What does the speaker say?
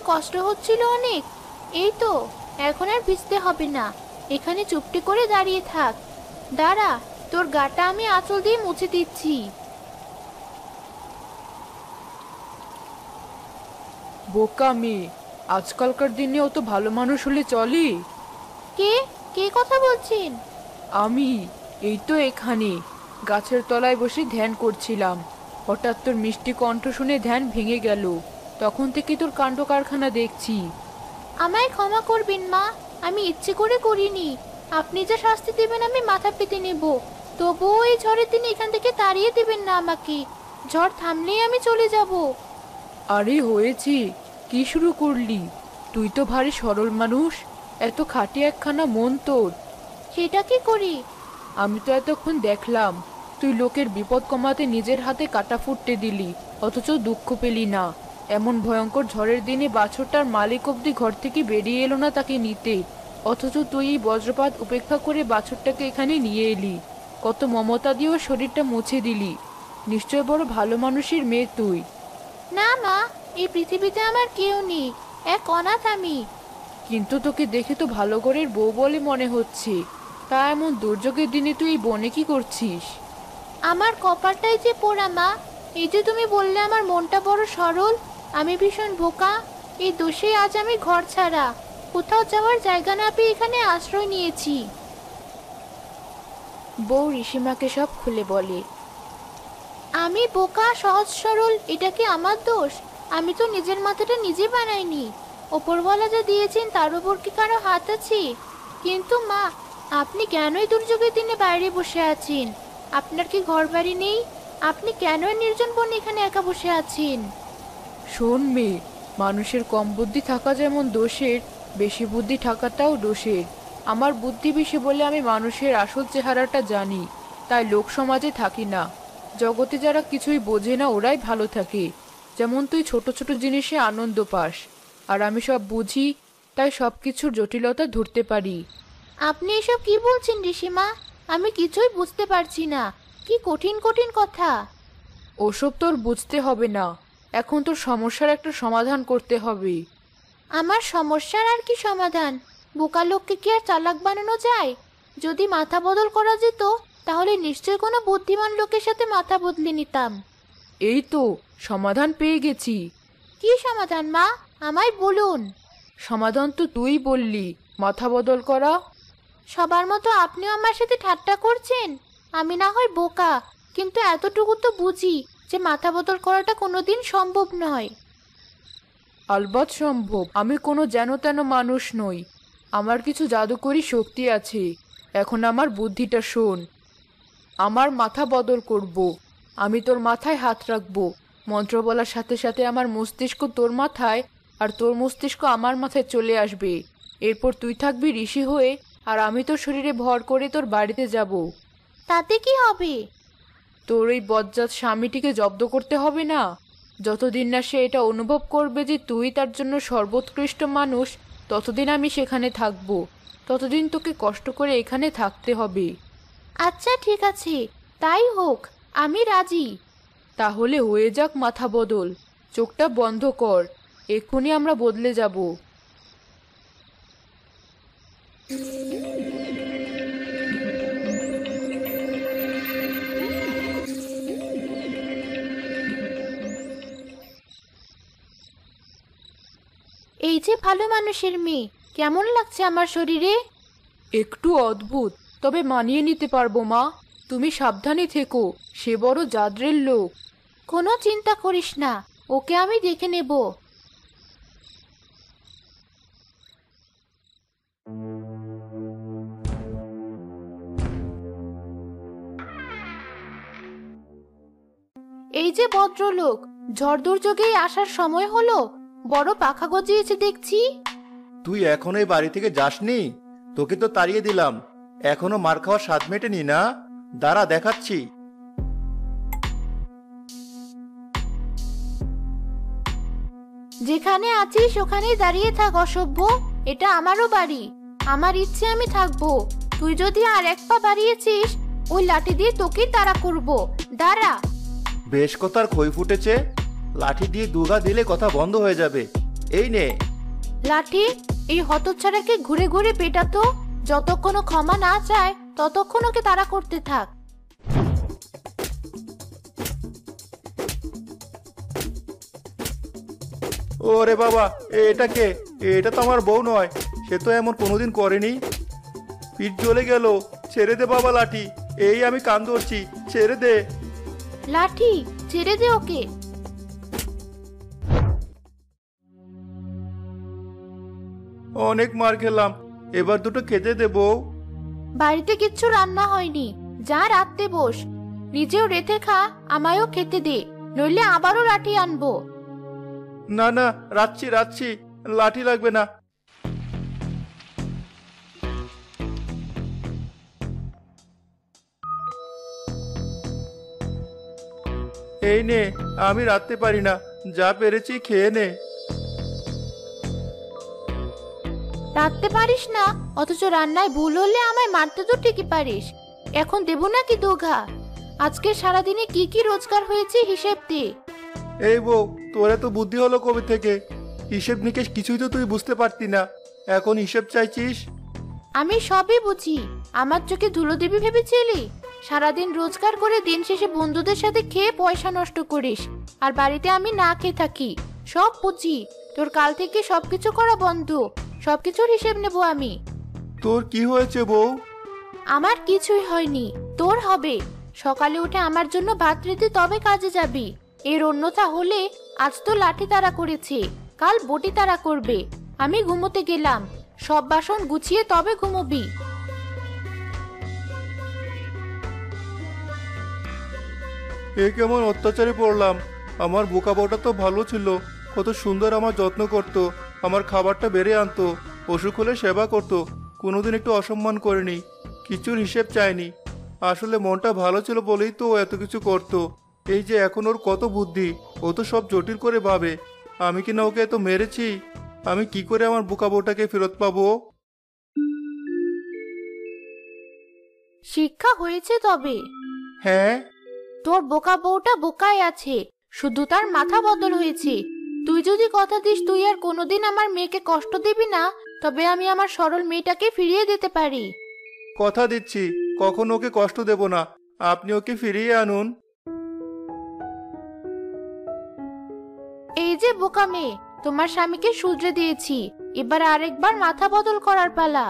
কষ্ট হচ্ছিল অনেক? এই তো, এখন আর ভিজতে হবে না। এখানে চুপটি করে দাঁড়িয়ে থাক। দাঁড়া, তোর গাটা আমি আঁচল দিয়ে মুছে দিচ্ছি। বোকা মেয়ে, আজকালকার দিনে অত ভালো মানুষ হলে চলে? কে কে কথা বলছেন? আমি এই তো এখানে গাছের তলায় বসে ধ্যান করছিলাম। হঠাৎ তোর মিষ্টি কণ্ঠ শুনে ধ্যান ভেঙে গেল। তখন থেকে তোর কাণ্ড কারখানা দেখছি। আমায় ক্ষমা করবেন মা, আমি ইচ্ছে করে করিনি। আপনি যা শাস্তি দেবেন আমি মাথা পেতে নেব। তবুও এই ঝড়ের দিনে এখান থেকে তাড়িয়ে দেবেন না আমাকে। ঝড় থামলেই আমি চলে যাব। আরে হয়েছে, কি শুরু করলি? তুই তো ভারী সরল মানুষ, এত খাঁটি একখানা মন তোর। সেটা কি করি? আমি তো এতক্ষণ দেখলাম তুই লোকের বিপদ কমাতে নিজের হাতে কাটা ফুটতে দিলি, অথচ দুঃখ পেলি না। এমন ভয়ঙ্কর ঝড়ের দিনে বাছুরটার মালিক অব্দি ঘর থেকে বেরিয়ে এলো না তাকে নিতে, অথচ তুই এই বজ্রপাত উপেক্ষা করে বাছুরটাকে এখানে নিয়ে এলি। কত মমতা দিয়েও শরীরটা মুছে দিলি। নিশ্চয় বড় ভালো মানুষের মেয়ে তুই। না মা, এই পৃথিবীতে আমার কেউ নেই, এক অনাথ আমি। কিন্তু তোকে দেখে তো ভালো ঘরের বউ বলে মনে হচ্ছে। তা এমন দুর্যোগের দিনে তুই এই বনে কি করছিস? আমার কপালটাই যে পোড়া মা। এই যে তুমি বললে আমার মনটা বড় সরল, আমি ভীষণ বোকা। এই দোষে আজ আমি ঘর ছাড়া, কোথাও যাওয়ার জায়গা না পেয়ে এখানে আশ্রয় নিয়েছি। বউ ঋষিমাকে সব খুলে বলে। আমি বোকা, সহজ সরল, এটা কি আমার দোষ? আমি তো নিজের মাথাটা নিজে বানাইনি। ওপরওয়ালা যা দিয়েছেন তার উপর কি কারো হাত আছে? কিন্তু মা, আপনি কেনই দুর্যোগের দিনে বাইরে বসে আছেন? আপনার কি ঘর বাড়ি নেই? আপনি কেনই নির্জন বনে এখানে একা বসে আছেন? শোন মেয়ে, মানুষের কম বুদ্ধি থাকা যেমন দোষের, বেশি বুদ্ধি থাকাটাও দোষের। আমার বুদ্ধি বেশি বলে আমি মানুষের আসল চেহারাটা জানি, তাই লোক সমাজে থাকি না। জগতে যারা কিছুই বোঝে না ওরাই ভালো থাকে। যেমন তুই ছোট ছোট জিনিসে আনন্দ পাস, আর আমি সব বুঝি, তাই সব কিছুর জটিলতা ধরতে পারি। আপনি এসব কি বলছেন ঋষিমা? আমি কিছুই বুঝতে পারছি না। কি কঠিন কঠিন কথা। ওসব তোর বুঝতে হবে না, এখন তোর সমস্যার একটা সমাধান করতে হবে। আমার সমস্যার আর কি সমাধান? বোকা লোককে কি আর চালাক বানানো যায়? যদি মাথা বদল করা যেত তাহলে নিশ্চয় কোনো বুদ্ধিমান লোকের সাথে মাথা বদলে নিতাম। এই তো সমাধান পেয়ে গেছি। কি সমাধান মা, আমায় বলুন। সমাধান তো তুই বললি, মাথা বদল করা। সবার মতো আপনিও আমার সাথে ঠাট্টা করছেন? আমি না হয় বোকা, কিন্তু এতটুকু তো বুঝি যে মাথা বদল করাটা কোনোদিন সম্ভব নয়। আলবাত সম্ভব। আমি কোনো যেন তেন মানুষ নই, আমার কিছু জাদুকরী শক্তি আছে। এখন আমার বুদ্ধিটা শোন। আমার মাথা বদল করব। আমি তোর মাথায় হাত রাখবো, মন্ত্র বলার সাথে সাথে আমার মস্তিষ্ক তোর মাথায় আর তোর মস্তিষ্ক আমার মাথায় চলে আসবে। এরপর তুই থাকবি ঋষি হয়ে, আর আমি তোর শরীরে ভর করে তোর বাড়িতে যাব। তাতে কি হবে? তোর এই বজ্জাত স্বামীটিকে জব্দ করতে হবে না। যতদিন না সে এটা অনুভব করবে যে তুই তার জন্য সর্বোৎকৃষ্ট মানুষ, ততদিন আমি সেখানে থাকব। ততদিন তোকে কষ্ট করে এখানে থাকতে হবে। আচ্ছা ঠিক আছে, তাই হোক, আমি রাজি। তাহলে হয়ে যাক মাথা বদল। চোখটা বন্ধ কর, এক্ষুনি আমরা বদলে যাব। এই যে ভালো মানুষের মেয়ে, কেমন লাগছে আমার শরীরে? একটু অদ্ভুত, তবে মানিয়ে নিতে পারবো মা। তুমি সাবধানে থেকো, সে বড় জাদ্রের লোক। কোনো চিন্তা করিস না, ওকে আমি দেখে নেব। এই যে ভদ্রলোক, ঝড় দুর্যোগে আসার সময় হলো, বড় পাখা গজিয়েছে দেখছি। তুই এখনো এই বাড়ি থেকে যাসনি? তোকে তো তাড়িয়ে দিলাম, এখনো মার খাওয়ার স্বাদ মেটেনি না? দাঁড়া দেখাচ্ছি। যেখানে আছিস ওখানেই দাঁড়িয়ে থাক অসভ্য। এটা আমারও বাড়ি, আমার ইচ্ছে আমি থাকবো। তুই যদি আর এক পা বাড়িয়েছিস, ওই লাঠি দিয়ে তোকেই তাড়া করবো। দাঁড়া। বেশ কথার খই ফুটেছে, লাঠি দিয়ে দুগা দিলে কথা বন্ধ হয়ে যাবে। এই নে। লাঠি, এই হতচ্ছাড়াকে ঘুরে ঘুরে পেটাতো। যতক্ষণ ও ক্ষমা না চায় ততক্ষণ ওকে তাড়া করতে থাক। ওরে বাবা, এটা কে? এটা তো আমার বউ নয়, সে তো এমন কোনোদিন করেনি। পিঠ জ্বলে গেল। ছেড়ে দে বাবা লাঠি, এই আমি কান ধরছি, ছেড়ে দে। লাঠি, ছেড়ে দে ওকে। অনেক মার খেলাম, এবার দুটো খেতে দে বউ। বাড়িতে কিচ্ছু রান্না হয়নি, যা রাতে বস। নিজেও রেতে খা, আমায়ও খেতে দে, নইলে আবারও লাঠি আনবো। না না, রাখছি রাখছি, লাঠি লাগবে না। এই নে, আমি রাখতে পারি না, যা পেরেছি খেয়ে নে। রাখতে পারিস না, অথচ রান্নায় ভুল হলে আমায় মারতে তো ঠিকই পারিস। এখন দেবো নাকি দোঘা? আজকে সারাদিনে কি কি রোজগার হয়েছে হিসেব দে। এই বউ, তোর এত বুদ্ধি হলো কবে থেকে? হিসেব নিকেশ কিছুই তো তুই বুঝতে পারতি না, এখন হিসেব চাইছিস? আমি সবই বুঝি। আমার চোখে ধুলো দিবি ভেবেছিলি? সারাদিন রোজগার করে দিন শেষে বন্ধুদের সাথে খেয়ে পয়সা নষ্ট করিস, আর বাড়িতে আমি না খেয়ে থাকি। সব বুঝি। তোর কাল থেকে সবকিছু করা বন্ধ, সবকিছুর হিসেব নেব আমি। তোর কি হয়েছে বউ? আমার কিছুই হয়নি, তোর হবে। সকালে উঠে আমার জন্য ভাত রেঁধে তবে কাজে যাবি। এর অন্যথা হলে আজ তো লাঠি তাড়া করেছে, কাল বটি তাড়া করবে। আমি ঘুমোতে গেলাম, সব বাসন গুছিয়ে তবে ঘুমোবি। এ কেমন অত্যাচারে পড়লাম? আমার বোকা বউটা তো ভালো ছিল, কত সুন্দর আমার যত্ন করত, আমার খাবারটা বেড়ে আনতো, অসুখ হলে সেবা করতো, কোনোদিন একটু অসম্মান করেনি, কিছুর হিসেব চায়নি। আসলে মনটা ভালো ছিল বলেই তো ও এত কিছু করতো। এই যে এখন ওর কত বুদ্ধি, ও তো সব জটিল করে ভাবে। আমি কি না ওকে এত মেরেছি? আমি কি করে আমার বোকা বউটাকে ফেরত পাবো? শিক্ষা হয়েছে তবে। হ্যাঁ, তোর বোকা বউটা বোকাই আছে, শুধু তার মাথা বদল হয়েছে। তুই যদি কথা দিস তুই আর কোনোদিন আমার মেয়েকে কষ্ট দিবি না, তবে আমি আমার সরল মেয়েটাকে ফিরিয়ে দিতে পারি। কথা দিচ্ছি, কখনো ওকে কষ্ট দেব না। আপনি ওকে ফিরিয়ে আনুন। এই যে বোকা মেয়ে, তোমার স্বামীকে শুধরে দিয়েছি, এবার আরেকবার মাথা বদল করার পালা।